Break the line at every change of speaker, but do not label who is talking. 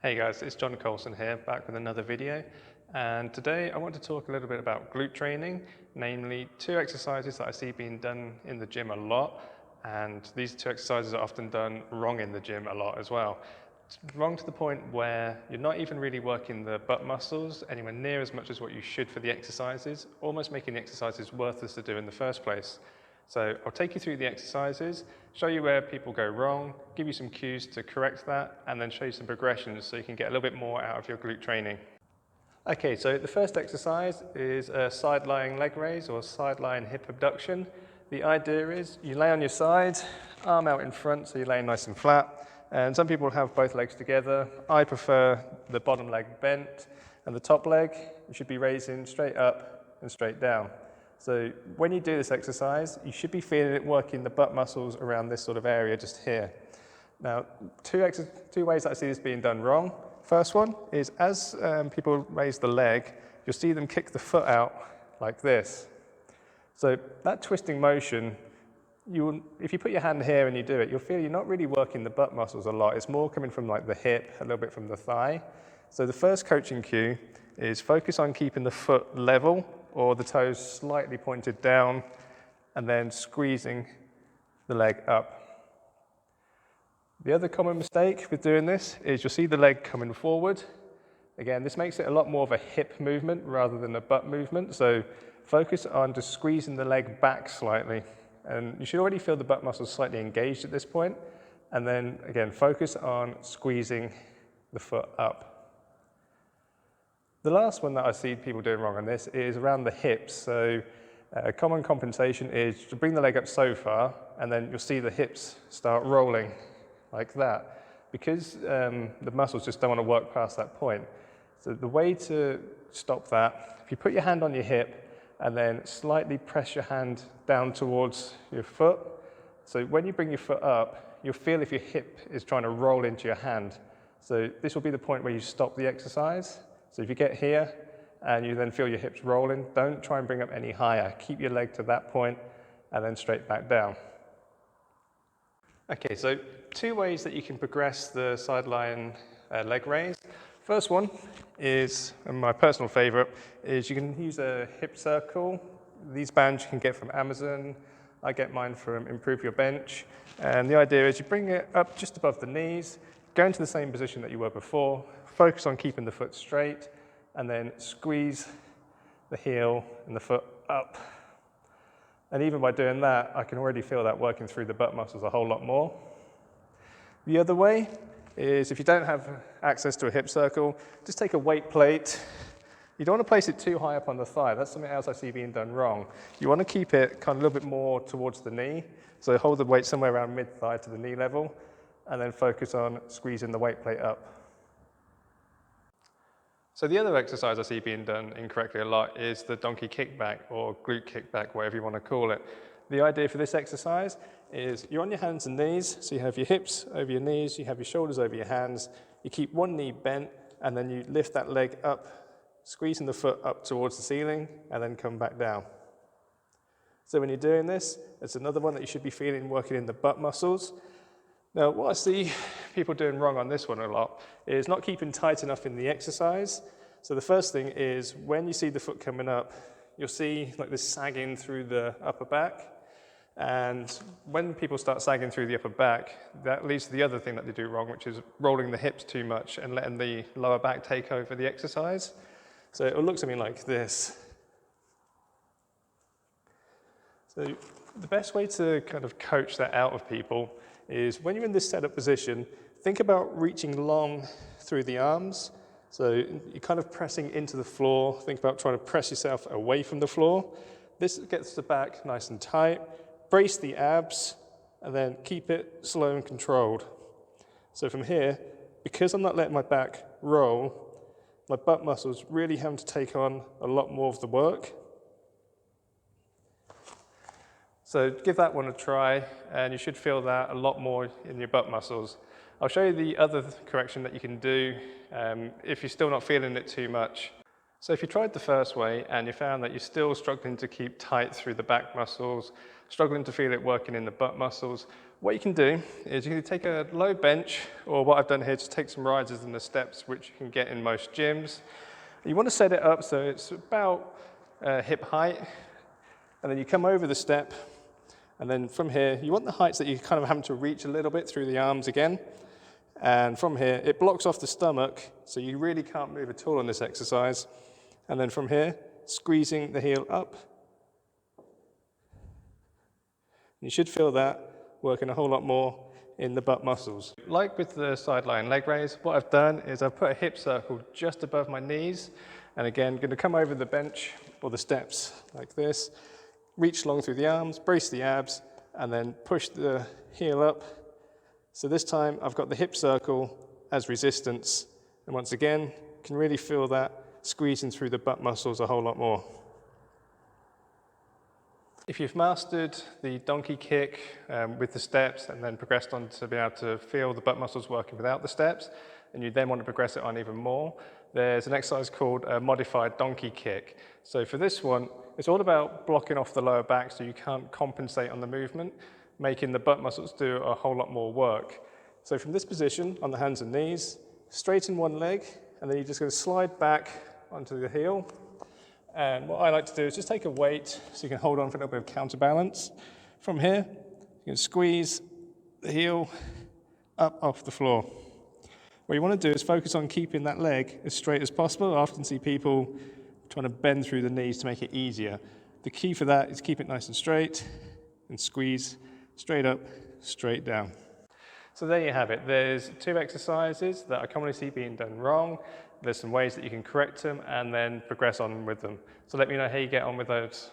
Hey guys, it's John Colson here, back with another video. And today I want to talk a little bit about glute training, namely two exercises that I see being done in the gym a lot. And these two exercises are often done wrong in the gym a lot as well. It's wrong to the point where you're not even really working the butt muscles anywhere near as much as what you should for the exercises, almost making the exercises worthless to do in the first place. So I'll take you through the exercises, show you where people go wrong, give you some cues to correct that, and then show you some progressions so you can get a little bit more out of your glute training. Okay, so the first exercise is a side lying leg raise or side lying hip abduction. The idea is you lay on your side, arm out in front so you're laying nice and flat. And some people have both legs together. I prefer the bottom leg bent, and the top leg you should be raising straight up and straight down. So when you do this exercise, you should be feeling it working the butt muscles around this sort of area just here. Now, two ways that I see this being done wrong. First one is as people raise the leg, you'll see them kick the foot out like this. So that twisting motion, if you put your hand here and you do it, you'll feel you're not really working the butt muscles a lot. It's more coming from like the hip, a little bit from the thigh. So the first coaching cue is focus on keeping the foot level or the toes slightly pointed down and then squeezing the leg up. The other common mistake with doing this is you'll see the leg coming forward. Again, this makes it a lot more of a hip movement rather than a butt movement. So focus on just squeezing the leg back slightly. And you should already feel the butt muscles slightly engaged at this point. And then again, focus on squeezing the foot up. The last one that I see people doing wrong on this is around the hips. So common compensation is to bring the leg up so far, and then you'll see the hips start rolling like that, because the muscles just don't want to work past that point. So the way to stop that, if you put your hand on your hip and then slightly press your hand down towards your foot. So when you bring your foot up, you'll feel if your hip is trying to roll into your hand. So this will be the point where you stop the exercise. So if you get here and you then feel your hips rolling, don't try and bring up any higher. Keep your leg to that point and then straight back down. Okay, so two ways that you can progress the side lying leg raise. First one is, and my personal favorite, is you can use a hip circle. These bands you can get from Amazon. I get mine from Improve Your Bench. And the idea is you bring it up just above the knees, go into the same position that you were before, focus on keeping the foot straight, and then squeeze the heel and the foot up. And even by doing that, I can already feel that working through the butt muscles a whole lot more. The other way is if you don't have access to a hip circle, just take a weight plate. You don't want to place it too high up on the thigh. That's something else I see being done wrong. You want to keep it kind of a little bit more towards the knee. So hold the weight somewhere around mid-thigh to the knee level, and then focus on squeezing the weight plate up. So the other exercise I see being done incorrectly a lot is the donkey kickback or glute kickback, whatever you want to call it. The idea for this exercise is you're on your hands and knees, so you have your hips over your knees, you have your shoulders over your hands, you keep one knee bent, and then you lift that leg up, squeezing the foot up towards the ceiling, and then come back down. So when you're doing this, it's another one that you should be feeling working in the butt muscles. Now, what I see people doing wrong on this one a lot is not keeping tight enough in the exercise. So the first thing is when you see the foot coming up, you'll see like this sagging through the upper back. And when people start sagging through the upper back, that leads to the other thing that they do wrong, which is rolling the hips too much and letting the lower back take over the exercise. So it will look something like this. So the best way to kind of coach that out of people is when you're in this setup position, think about reaching long through the arms. So you're kind of pressing into the floor. Think about trying to press yourself away from the floor. This gets the back nice and tight. Brace the abs, and then keep it slow and controlled. So from here, because I'm not letting my back roll, my butt muscles really having to take on a lot more of the work. So give that one a try, and you should feel that a lot more in your butt muscles. I'll show you the other correction that you can do if you're still not feeling it too much. So if you tried the first way and you found that you're still struggling to keep tight through the back muscles, struggling to feel it working in the butt muscles, what you can do is you can take a low bench, or what I've done here, just take some risers and the steps, which you can get in most gyms. You want to set it up so it's about hip height, and then you come over the step, and then from here, you want the heights that you kind of having to reach a little bit through the arms again. And from here, it blocks off the stomach, so you really can't move at all on this exercise. And then from here, squeezing the heel up. You should feel that working a whole lot more in the butt muscles. Like with the sideline leg raise, what I've done is I've put a hip circle just above my knees, and again, going to come over the bench or the steps like this, reach long through the arms, brace the abs, and then push the heel up. So this time I've got the hip circle as resistance, and once again, can really feel that squeezing through the butt muscles a whole lot more. If you've mastered the donkey kick with the steps and then progressed on to be able to feel the butt muscles working without the steps, and you then want to progress it on even more, there's an exercise called a modified donkey kick. So for this one, it's all about blocking off the lower back so you can't compensate on the movement, making the butt muscles do a whole lot more work. So from this position, on the hands and knees, straighten one leg, and then you're just going to slide back onto the heel. And what I like to do is just take a weight so you can hold on for a little bit of counterbalance. From here, you can squeeze the heel up off the floor. What you want to do is focus on keeping that leg as straight as possible. I often see people trying to bend through the knees to make it easier. The key for that is keep it nice and straight and squeeze straight up, straight down. So there you have it. There's 2 exercises that I commonly see being done wrong. There's some ways that you can correct them and then progress on with them. So let me know how you get on with those.